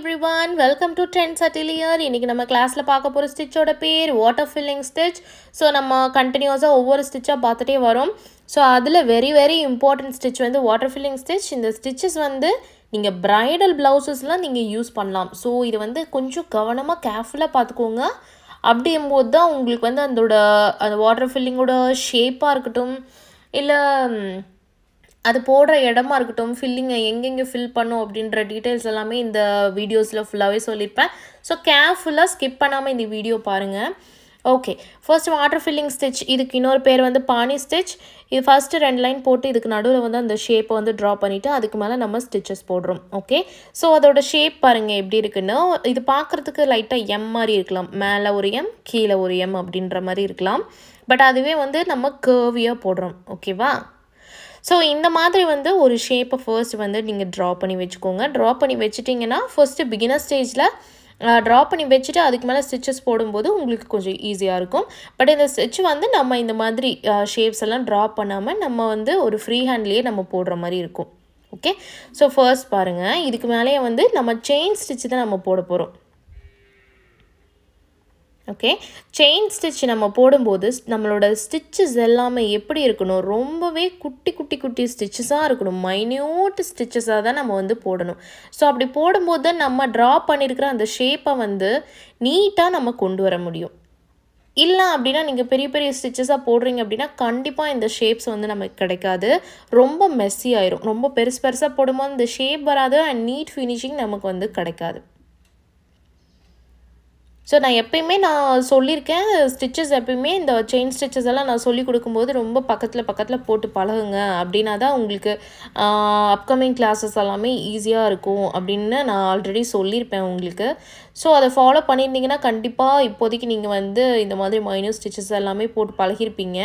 everyone, welcome to Trends Atelier. இன்னைக்கு நம்ம கிளாஸ்ல பார்க்க போற ஸ்டிச்சோட பேர் வாட்டர் ஃபில்லிங் ஸ்டிச். ஸோ நம்ம கண்டினியூஸா ஒவ்வொரு ஸ்டிச்சா பார்த்துட்டே வரோம். ஸோ அதில் வெரி இம்பார்ட்டன்ட் ஸ்டிச் வந்து வாட்டர் ஃபில்லிங் ஸ்டிச். இந்த ஸ்டிச்சஸ் வந்து நீங்கள் பிரைடல் ப்ளவுசஸ்லாம் நீங்கள் யூஸ் பண்ணலாம். ஸோ இது வந்து கொஞ்சம் கவனமாக கேர்ஃபுல்லாக பார்த்துக்கோங்க. அப்படிங்கும்போது தான் உங்களுக்கு வந்து அந்த வாட்டர் ஃபில்லிங்கோட ஷேப்பாக இருக்கட்டும், இல்லை அது போடுற இடமா இருக்கட்டும், ஃபில்லிங்கை எங்கெங்கே ஃபில் பண்ணும் அப்படின்ற டீட்டெயில்ஸ் எல்லாமே இந்த வீடியோஸில் ஃபுல்லாகவே சொல்லியிருப்பேன். ஸோ கேர்ஃபுல்லாக ஸ்கிப் பண்ணாமல் இந்த வீடியோ பாருங்கள். Okay, first water filling stitch. இதுக்கு இன்னொரு பேர் வந்து பானி ஸ்டிச். இது ஃபஸ்ட்டு 2 லைன் போட்டு இதுக்கு நடுவில் வந்து அந்த ஷேப்பை வந்து ட்ரா பண்ணிவிட்டு அதுக்கு மேலே நம்ம ஸ்டிச்சஸ் போடுறோம். ஓகே, ஸோ அதோட ஷேப் பாருங்கள் எப்படி இருக்குன்னு. இது பார்க்குறதுக்கு லைட்டாக எம் மாதிரி இருக்கலாம், மேலே ஒரு எம் கீழே ஒரு எம் அப்படின்ற மாதிரி இருக்கலாம். பட் அதுவே வந்து நம்ம கர்வியாக போடுறோம். ஓகேவா? ஸோ இந்த மாதிரி வந்து ஒரு ஷேப்பை ஃபர்ஸ்ட் வந்து நீங்கள் ட்ரா பண்ணி வச்சுக்கோங்க. ட்ரா பண்ணி வச்சுட்டிங்கன்னா ஃபர்ஸ்ட்டு பிகினர் ஸ்டேஜில் ட்ரா பண்ணி வச்சுட்டு அதுக்கு மேலே ஸ்டிச்சஸ் போடும்போது உங்களுக்கு கொஞ்சம் ஈஸியாக இருக்கும். பட் இந்த ஸ்டிச் வந்து நம்ம இந்த மாதிரி ஷேப்ஸ் எல்லாம் ட்ரா பண்ணாமல் நம்ம வந்து ஒரு ஃப்ரீ ஹேண்ட்லேயே நம்ம போடுற மாதிரி இருக்கும். ஓகே, ஸோ ஃபர்ஸ்ட் பாருங்கள், இதுக்கு மேலேயே வந்து நம்ம செயின் ஸ்டிச் தான் நம்ம போட போகிறோம். ஓகே, செயின் ஸ்டிச் நம்ம போடும்போது நம்மளோட ஸ்டிச்சஸ் எல்லாமே எப்படி இருக்கணும், ரொம்பவே குட்டி ஸ்டிச்சஸாக இருக்கணும். மைன்யூட் ஸ்டிச்சஸாக தான் நம்ம வந்து போடணும். ஸோ அப்படி போடும்போது தான் நம்ம ட்ரா பண்ணியிருக்கிற அந்த ஷேப்பை வந்து நீட்டாக நம்ம கொண்டு வர முடியும். இல்லை அப்படின்னா நீங்கள் பெரிய ஸ்டிச்சஸாக போடுறீங்க அப்படின்னா கண்டிப்பாக இந்த ஷேப்ஸ் வந்து நமக்கு கிடைக்காது, ரொம்ப மெஸ்ஸி ஆயிரும். ரொம்ப பெருசாக போடும்போது இந்த ஷேப் வராது அண்ட் நீட் ஃபினிஷிங் நமக்கு வந்து கிடைக்காது. ஸோ நான் எப்பயுமே சொல்லியிருக்கேன், ஸ்டிச்சஸ் எப்பயுமே இந்த செயின் ஸ்டிச்சஸ் எல்லாம் நான் சொல்லி கொடுக்கும்போது ரொம்ப பக்கத்தில் போட்டு பழகுங்க. அப்படின்னா தான் உங்களுக்கு அப்கமிங் கிளாஸஸ் எல்லாமே ஈஸியாக இருக்கும் அப்படின்னு நான் ஆல்ரெடி சொல்லியிருப்பேன் உங்களுக்கு. ஸோ அதை ஃபாலோ பண்ணியிருந்தீங்கன்னா கண்டிப்பாக இப்போதைக்கு நீங்கள் வந்து இந்த மாதிரி மைனூட் ஸ்டிச்சஸ் எல்லாமே போட்டு பழகிருப்பீங்க.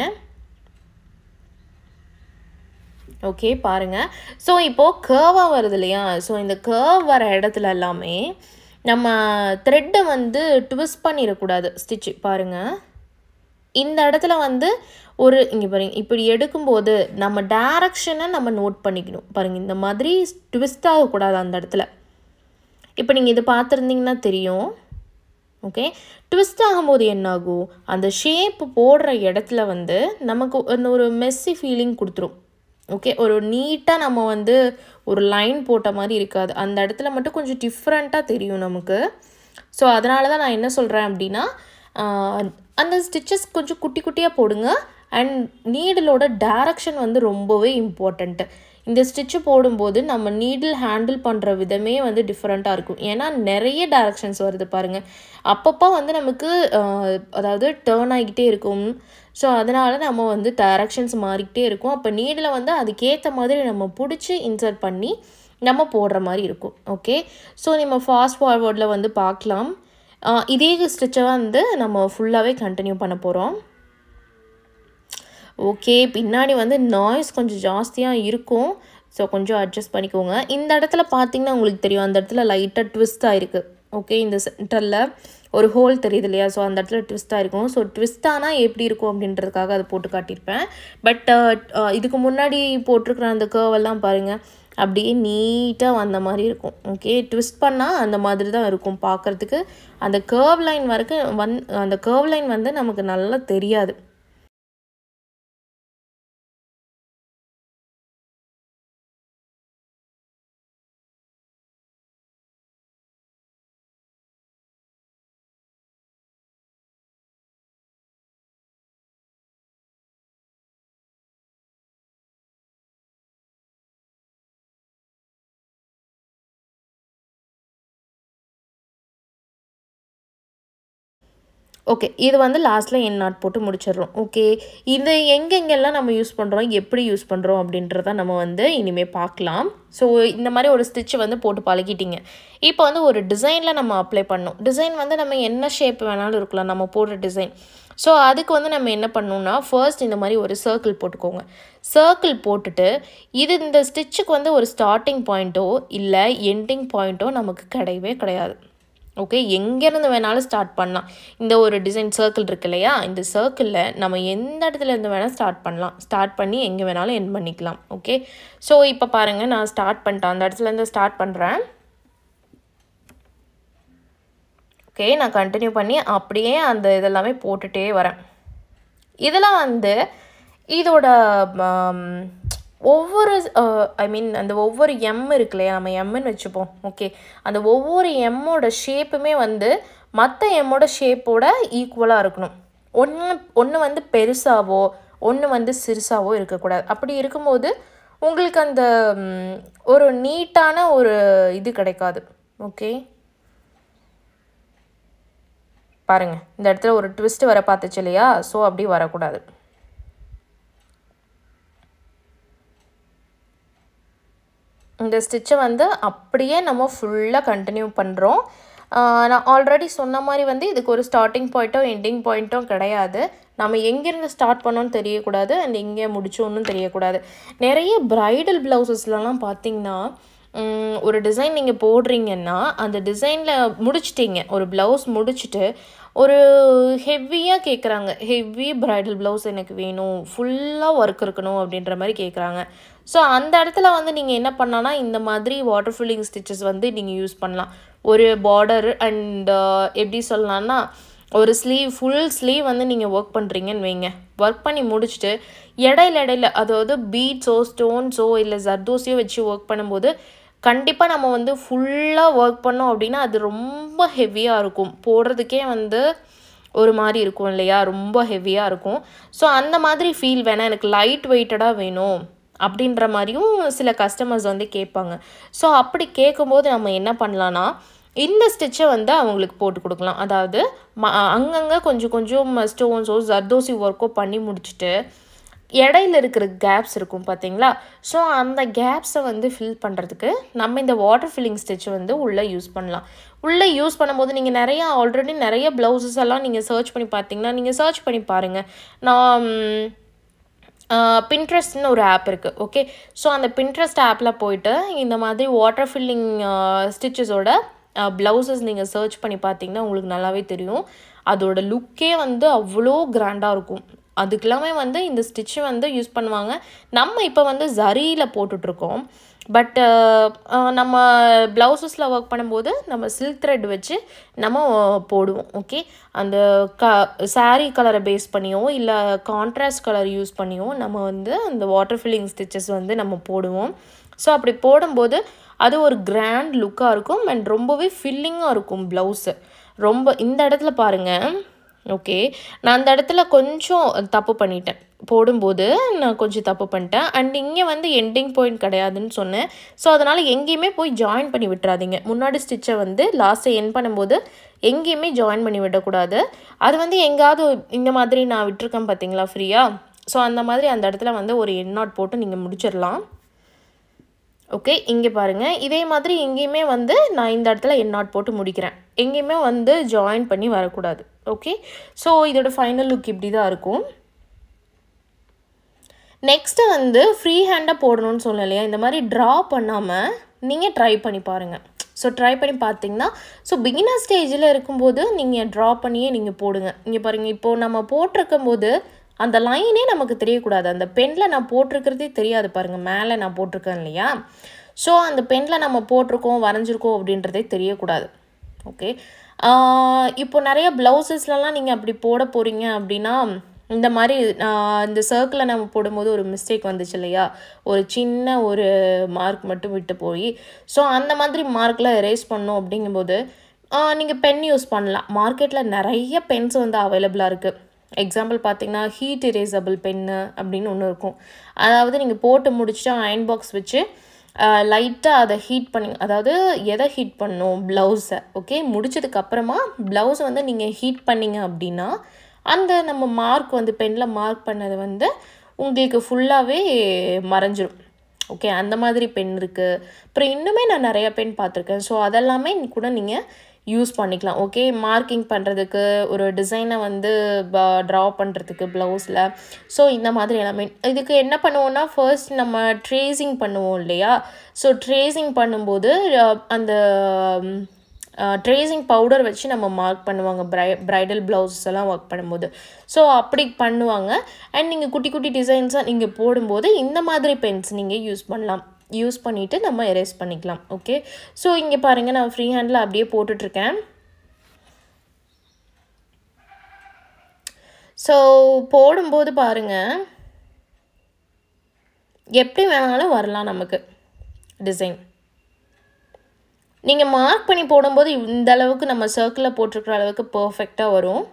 ஓகே பாருங்கள், ஸோ இப்போது கர்வாக வருது இல்லையா? ஸோ இந்த கர்வ் வர இடத்துல எல்லாமே நம்ம த்ரெட்டை வந்து ட்விஸ்ட் பண்ணிடக்கூடாது. ஸ்டிச்சு பாருங்கள், இந்த இடத்துல வந்து இங்கே பாருங்கள், இப்படி எடுக்கும்போது நம்ம டைரக்ஷனை நம்ம நோட் பண்ணிக்கணும். பாருங்கள், இந்த மாதிரி ட்விஸ்ட் ஆகக்கூடாது அந்த இடத்துல. இப்போ நீங்கள் இது பார்த்துருந்தீங்கன்னா தெரியும். ஓகே, ட்விஸ்ட் ஆகும்போது என்னாகும், அந்த ஷேப் போடுற இடத்துல வந்து நமக்கு ஒரு மெஸ்ஸி ஃபீலிங் கொடுத்துரும். ஓகே, ஒரு நீட்டாக நம்ம வந்து ஒரு லைன் போட்ட மாதிரி இருக்காது, அந்த இடத்துல மட்டும் கொஞ்சம் டிஃப்ரெண்ட்டாக தெரியும் நமக்கு. ஸோ அதனால தான் நான் என்ன சொல்கிறேன் அப்படின்னா, அந்த ஸ்டிச்சஸ் கொஞ்சம் குட்டியாக போடுங்க. அண்ட் நீடிலோட டைரக்ஷன் வந்து ரொம்பவே இம்பார்ட்டண்ட்டு. இந்த ஸ்டிச்சு போடும்போது நம்ம நீடில் ஹேண்டில் பண்ணுற விதமே வந்து டிஃப்ரெண்ட்டாக இருக்கும். ஏன்னா நிறைய டைரக்ஷன்ஸ் வருது பாருங்கள், அப்பப்போ வந்து நமக்கு அதாவது டேர்ன் ஆகிக்கிட்டே இருக்கும். ஸோ அதனால் நம்ம வந்து டைரக்ஷன்ஸ் மாறிக்கிட்டே இருக்கும். அப்போ நீடில் வந்து அதுக்கேற்ற மாதிரி நம்ம பிடிச்சி இன்சர்ட் பண்ணி நம்ம போடுற மாதிரி இருக்கும். ஓகே, ஸோ நம்ம ஃபாஸ்ட் ஃபார்வர்டில் வந்து பார்க்கலாம். இதே ஸ்டிச்சை வந்து நம்ம ஃபுல்லாகவே கண்டினியூ பண்ண போகிறோம். ஓகே, பின்னாடி வந்து நாய்ஸ் கொஞ்சம் ஜாஸ்தியாக இருக்கும், ஸோ கொஞ்சம் அட்ஜஸ்ட் பண்ணிக்கோங்க. இந்த இடத்துல பார்த்திங்கன்னா உங்களுக்கு தெரியும், அந்த இடத்துல லைட்டாக ட்விஸ்ட் ஆகிருக்கு. ஓகே, இந்த சென்டரில் ஒரு ஹோல் தெரியுது இல்லையா? ஸோ அந்த இடத்துல ட்விஸ்ட் ஆகிருக்கும். ஸோ ட்விஸ்ட் ஆனால் எப்படி இருக்கும் அப்படின்றதுக்காக அதை போட்டு காட்டியிருப்பேன். பட் இதுக்கு முன்னாடி போட்டிருக்கிற அந்த கர்வெல்லாம் பாருங்கள், அப்படியே நீட்டாக வந்த மாதிரி இருக்கும். ஓகே, ட்விஸ்ட் பண்ணால் அந்த மாதிரி தான் இருக்கும் பார்க்குறதுக்கு. அந்த கர்வ் லைன் வரைக்கும் அந்த கர்வ் லைன் வந்து நமக்கு நல்லா தெரியாது. ஓகே, இது வந்து லாஸ்ட்டில் என் நாட் போட்டு முடிச்சிடுறோம். ஓகே, இது எங்கெங்கெல்லாம் நம்ம யூஸ் பண்ணுறோம், எப்படி யூஸ் பண்ணுறோம் அப்படின்றத நம்ம வந்து இனிமேல் பார்க்கலாம். ஸோ இந்த மாதிரி ஒரு ஸ்டிச்சு வந்து போட்டு பழகிட்டிங்க. இப்போ வந்து ஒரு டிசைனில் நம்ம அப்ளை பண்ணணும். டிசைன் வந்து நம்ம என்ன ஷேப் வேணாலும் இருக்கலாம், நம்ம போடுற டிசைன். ஸோ அதுக்கு வந்து நம்ம என்ன பண்ணணும்னா, ஃபர்ஸ்ட் இந்த மாதிரி ஒரு சர்க்கிள் போட்டுக்கோங்க. சர்க்கிள் போட்டுட்டு இந்த ஸ்டிச்சுக்கு வந்து ஒரு ஸ்டார்டிங் பாயிண்ட்டோ இல்லை எண்டிங் பாயிண்ட்டோ நமக்கு கிடையாது. ஓகே, எங்கேருந்து வேணாலும் ஸ்டார்ட் பண்ணலாம். இந்த ஒரு டிசைன் சர்க்கிள் இருக்கு இல்லையா, இந்த சர்க்கிளில் நம்ம எந்த இடத்துலேருந்து வேணால் ஸ்டார்ட் பண்ணலாம். ஸ்டார்ட் பண்ணி எங்கே வேணாலும் எண்ட் பண்ணிக்கலாம். ஓகே, ஸோ இப்போ பாருங்கள், நான் ஸ்டார்ட் பண்ணிட்டேன், அந்த இடத்துலேருந்து ஸ்டார்ட் பண்ணுறேன். ஓகே, நான் கண்டினியூ பண்ணி அப்படியே அந்த இதெல்லாமே போட்டுகிட்டே வரேன். இதெல்லாம் வந்து இதோட ஒவ்வொரு அந்த ஒவ்வொரு எம் இருக்கு இல்லையா, நம்ம எம்முன்னு வச்சுப்போம். ஓகே, அந்த ஒவ்வொரு எம்மோட ஷேப்புமே வந்து மற்ற எம்மோட ஷேப்போட ஈக்குவலாக இருக்கணும். ஒன்று வந்து பெருசாவோ ஒன்று வந்து சிறுசாவோ இருக்கக்கூடாது. அப்படி இருக்கும்போது உங்களுக்கு அந்த ஒரு நீட்டான ஒரு இது கிடைக்காது. ஓகே, பாருங்கள், இந்த இடத்துல ஒரு ட்விஸ்ட் வர பார்த்துச்சு இல்லையா, ஸோ அப்படி வரக்கூடாது. இந்த ஸ்டிச்சை வந்து அப்படியே நம்ம ஃபுல்லாக கண்டினியூ பண்ணுறோம். நான் ஆல்ரெடி சொன்ன மாதிரி வந்து இதுக்கு ஒரு ஸ்டார்டிங் பாயிண்ட்டோ எண்டிங் பாயிண்ட்டோ கிடையாது. நம்ம எங்கேருந்து ஸ்டார்ட் பண்ணோன்னு தெரியக்கூடாது அண்ட் எங்கே முடிச்சோன்னு தெரியக்கூடாது. நிறைய ப்ரைடல் ப்ளவுசஸ்லலாம் பார்த்திங்கன்னா ஒரு டிசைன் நீங்கள் போடுறீங்கன்னா அந்த டிசைனில் முடிச்சிட்டிங்க, ஒரு ப்ளவுஸ் முடிச்சுட்டு ஒரு ஹெவியாக கேட்குறாங்க, ஹெவி ப்ரைடல் ப்ளவுஸ் எனக்கு வேணும், ஃபுல்லாக ஒர்க் இருக்கணும் அப்படின்ற மாதிரி கேட்குறாங்க. ஸோ அந்த இடத்துல வந்து நீங்கள் என்ன பண்ணலான்னா இந்த மாதிரி வாட்டர் ஃபில்லிங் ஸ்டிச்சஸ் வந்து நீங்கள் யூஸ் பண்ணலாம். ஒரு பார்டர் அண்ட் எப்படி சொல்லலான்னா ஒரு ஃபுல் ஸ்லீவ் வந்து நீங்கள் ஒர்க் பண்ணுறீங்கன்னு வைங்க. ஒர்க் பண்ணி முடிச்சுட்டு இடையில அதாவது பீட்ஸோ ஸ்டோன்ஸோ இல்லை ஜர்தோசியோ வச்சு ஒர்க் பண்ணும்போது கண்டிப்பாக நம்ம வந்து ஃபுல்லாக ஒர்க் பண்ணோம் அப்படின்னா அது ரொம்ப ஹெவியாக இருக்கும், போடுறதுக்கே வந்து ஒரு மாதிரி இருக்கும் இல்லையா, ரொம்ப ஹெவியாக இருக்கும். ஸோ அந்த மாதிரி ஃபீல் வேணாம், எனக்கு லைட் வெயிட்டடாக வேணும் அப்படின்ற மாதிரியும் சில கஸ்டமர்ஸ் வந்து கேட்பாங்க. ஸோ அப்படி கேட்கும்போது நம்ம என்ன பண்ணலான்னா இந்த ஸ்டிச்சை வந்து அவங்களுக்கு போட்டு கொடுக்கலாம். அதாவது அங்கங்கே கொஞ்சம் ஸ்டோன்ஸோ ஜர்தோசி ஒர்க்கோ பண்ணி முடிச்சுட்டு இடையில இருக்கிற கேப்ஸ் இருக்கும் பார்த்தீங்களா, ஸோ அந்த கேப்ஸை வந்து ஃபில் பண்ணுறதுக்கு நம்ம இந்த வாட்டர் ஃபில்லிங் ஸ்டிச் வந்து உள்ளே யூஸ் பண்ணலாம். உள்ளே யூஸ் பண்ணும்போது நீங்கள் ஆல்ரெடி நிறைய ப்ளவுசஸ் எல்லாம் நீங்கள் சர்ச் பண்ணி பார்த்தீங்கன்னா நீங்கள் சர்ச் பண்ணி பாருங்கள். நான் பின்ட்ரெஸ்ட்னு ஒரு ஆப் இருக்குது. ஓகே, ஸோ அந்த பின்ட்ரெஸ்ட் ஆப்பில் போயிட்டு இந்த மாதிரி வாட்டர் ஃபில்லிங் ஸ்டிச்சஸோட ப்ளவுசஸ் நீங்கள் சர்ச் பண்ணி பார்த்தீங்கன்னா உங்களுக்கு நல்லாவே தெரியும். அதோட லுக்கே வந்து அவ்வளோ கிராண்டாக இருக்கும். அதுக்கெல்லாமே வந்து இந்த ஸ்டிச்சு வந்து யூஸ் பண்ணுவாங்க. நம்ம இப்போ வந்து ஜரியில் போட்டுட்ருக்கோம். பட் நம்ம ப்ளவுசஸில் ஒர்க் பண்ணும்போது நம்ம சில்க் த்ரெட் வச்சு நம்ம போடுவோம். ஓகே, அந்த சாரீ கலரை பேஸ் பண்ணியோ இல்லை கான்ட்ராஸ்ட் கலர் யூஸ் பண்ணியோ நம்ம வந்து அந்த வாட்டர் ஃபில்லிங் ஸ்டிச்சஸ் வந்து நம்ம போடுவோம். ஸோ அப்படி போடும்போது அது ஒரு கிராண்ட் லுக்காக இருக்கும் அண்ட் ரொம்பவே ஃபில்லிங்காக இருக்கும் ப்ளவுஸு. ரொம்ப இந்த இடத்துல பாருங்கள். ஓகே, நான் அந்த இடத்துல கொஞ்சம் தப்பு பண்ணிட்டேன், போடும்போது நான் கொஞ்சம் தப்பு பண்ணிட்டேன். அண்ட் இங்கே வந்து எண்டிங் பாயிண்ட் கிடையாதுன்னு சொன்னேன். ஸோ அதனால் எங்கேயுமே போய் ஜாயின் பண்ணி விட்டுறாதீங்க. முன்னாடி ஸ்டிச்சை வந்து லாஸ்ட்டை எண்ட் பண்ணும்போது எங்கேயுமே ஜாயின் பண்ணி விடக்கூடாது. அது வந்து எங்கேயாவது இந்த மாதிரி நான் விட்டுருக்கேன் பார்த்தீங்களா ஃப்ரீயாக, ஸோ அந்த மாதிரி அந்த இடத்துல வந்து ஒரு எண்ட் நாட் போட்டு நீங்கள் முடிச்சிடலாம். ஓகே, இங்கே பாருங்கள், இதே மாதிரி எங்கேயுமே வந்து நான் இந்த இடத்துல எண்ட் நாட் போட்டு முடிக்கிறேன், எங்கேயுமே வந்து ஜாயின் பண்ணி வரக்கூடாது. ஓகே, ஸோ இதோட ஃபைனல் லுக் இப்படி தான் இருக்கும். நெக்ஸ்ட்டு வந்து ஃப்ரீ ஹேண்டாக போடணும்னு சொல்லலையா, இந்த மாதிரி ட்ரா பண்ணாமல் நீங்கள் ட்ரை பண்ணி பாருங்கள். ஸோ ட்ரை பண்ணி பார்த்தீங்கன்னா ஸோ பிகினர் ஸ்டேஜில் இருக்கும்போது நீங்கள் ட்ரா பண்ணியே நீங்கள் போடுங்க. இங்கே பாருங்கள், இப்போது நம்ம போட்டிருக்கும்போது அந்த லைனே நமக்கு தெரியக்கூடாது. அந்த பெனில் நான் போட்டிருக்கிறதே தெரியாது பாருங்கள், மேலே நான் போட்டிருக்கேன் இல்லையா, ஸோ அந்த பெனில் நம்ம போட்டிருக்கோம் வரைஞ்சிருக்கோம் அப்படின்றதே தெரியக்கூடாது. ஓகே, இப்போ நிறைய ப்ளவுசஸ்லலாம் நீங்கள் அப்படி போட போகிறீங்க அப்படின்னா இந்த மாதிரி இந்த சர்க்கிளை நம்ம போடும்போது ஒரு மிஸ்டேக் வந்துச்சு இல்லையா, ஒரு சின்ன ஒரு மார்க் மட்டும் விட்டு போய், ஸோ அந்த மாதிரி மார்க்கில் எரேஸ் பண்ணோம் அப்படிங்கும்போது நீங்கள் பென் யூஸ் பண்ணலாம். மார்க்கெட்டில் நிறைய பென்ஸ் வந்து அவைலபிளாக இருக்குது. எக்ஸாம்பிள் பார்த்தீங்கன்னா ஹீட் எரேசபிள் பென்னு அப்படின்னு ஒன்று இருக்கும். அதாவது நீங்கள் போட்டு முடிச்சுட்டு அயன் பாக்ஸ் வச்சு லைட்டாக அதை ஹீட் பண்ணி, அதாவது எதை ஹீட் பண்ணணும், ப்ளவுஸை. ஓகே, முடிச்சதுக்கப்புறமா ப்ளவுஸை வந்து நீங்கள் ஹீட் பண்ணிங்க அப்படின்னா அந்த நம்ம மார்க் வந்து பெனில் மார்க் பண்ணது வந்து உங்களுக்கு ஃபுல்லாகவே மறைஞ்சிரும். ஓகே, அந்த மாதிரி பென் இருக்குது. அப்புறம் இன்னுமே நான் நிறையா பென் பார்த்துருக்கேன். ஸோ அதெல்லாமே கூட நீங்கள் யூஸ் பண்ணிக்கலாம். ஓகே, மார்க்கிங் பண்ணுறதுக்கு, ஒரு டிசைனை வந்து ட்ரா பண்ணுறதுக்கு ப்ளவுஸில். ஸோ இந்த மாதிரி எல்லாமே இதுக்கு என்ன பண்ணுவோன்னா ஃபர்ஸ்ட் நம்ம ட்ரேசிங் பண்ணுவோம் இல்லையா, ஸோ ட்ரேசிங் பண்ணும்போது அந்த ட்ரேசிங் பவுடர் வச்சு நம்ம மார்க் பண்ணுவாங்க ப்ரைடல் ப்ளவுஸஸ் எல்லாம் ஒர்க் பண்ணும்போது. ஸோ அப்படி பண்ணுவாங்க. அண்ட் நீங்கள் குட்டி குட்டி டிசைன்ஸாக நீங்கள் போடும்போது இந்த மாதிரி பென்ஸ் நீங்கள் யூஸ் பண்ணலாம். யூஸ் பண்ணிவிட்டு நம்ம எரேஸ் பண்ணிக்கலாம். ஓகே, ஸோ இங்கே பாருங்கள், நான் ஃப்ரீ ஹேண்டில் அப்படியே போட்டுட்ருக்கேன். ஸோ போடும்போது பாருங்கள் எப்படி வேணாலும் வரலாம் நமக்கு டிசைன். நீங்கள் மார்க் பண்ணி போடும்போது இந்த அளவுக்கு நம்ம சர்க்கிளில் போட்டிருக்கிற அளவுக்கு பர்ஃபெக்டாக வரும்.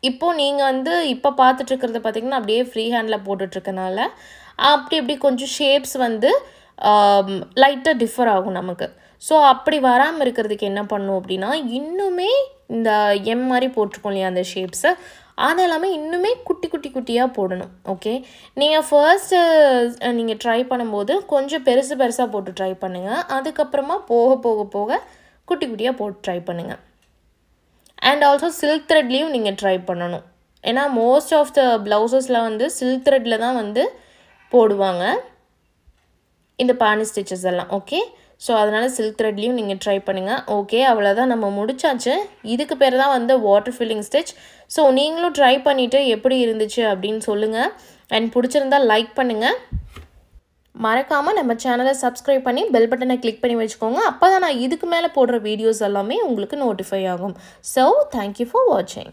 இப்போது நீங்கள் வந்து இப்போ பார்த்துட்ருக்கிறது பார்த்திங்கன்னா அப்படியே ஃப்ரீ ஹேண்டில் போட்டுட்ருக்கனால அப்படி கொஞ்சம் ஷேப்ஸ் வந்து லைட்டாக டிஃபர் ஆகும் நமக்கு. ஸோ அப்படி வராமல் இருக்கிறதுக்கு என்ன பண்ணும் அப்படின்னா, இன்னுமே இந்த எம் மாதிரி போட்டிருக்கோம் இல்லையா அந்த ஷேப்ஸை, அதெல்லாமே இன்னுமே குட்டி குட்டி குட்டியாக போடணும். ஓகே, நீங்கள் ஃபர்ஸ்ட்டு நீங்கள் ட்ரை பண்ணும்போது கொஞ்சம் பெருசாக போட்டு ட்ரை பண்ணுங்கள். அதுக்கப்புறமா போக போக போக குட்டி குட்டியாக போட்டு ட்ரை பண்ணுங்கள். அண்ட் ஆல்சோ சில்க் த்ரெட்லேயும் நீங்கள் ட்ரை பண்ணணும். ஏன்னா மோஸ்ட் ஆஃப் த ப்ளவுசஸில் வந்து சில்க் த்ரெட்டில் தான் வந்து போடுவாங்க இந்த பானி ஸ்டிச்சஸ் எல்லாம். ஓகே, ஸோ அதனால் சில்க் த்ரெட்லேயும் நீங்கள் ட்ரை பண்ணுங்கள். ஓகே, அவ்வளோதான், நம்ம முடிச்சாச்சு. இதுக்கு பேர் தான் வந்து வாட்டர் ஃபில்லிங் ஸ்டிச். ஸோ நீங்களும் ட்ரை பண்ணிவிட்டு எப்படி இருந்துச்சு அப்படின்னு சொல்லுங்கள். அண்ட் பிடிச்சிருந்தால் லைக் பண்ணுங்கள். மறக்காமல் நம்ம சேனலை சப்ஸ்கிரைப் பண்ணி பெல் பட்டனை கிளிக் பண்ணி வச்சுக்கோங்க. அப்போ தான் நான் இதுக்கு மேலே போடுற வீடியோஸ் எல்லாமே உங்களுக்கு நோட்டிஃபை ஆகும். ஸோ தேங்க்யூ ஃபார் வாட்சிங்.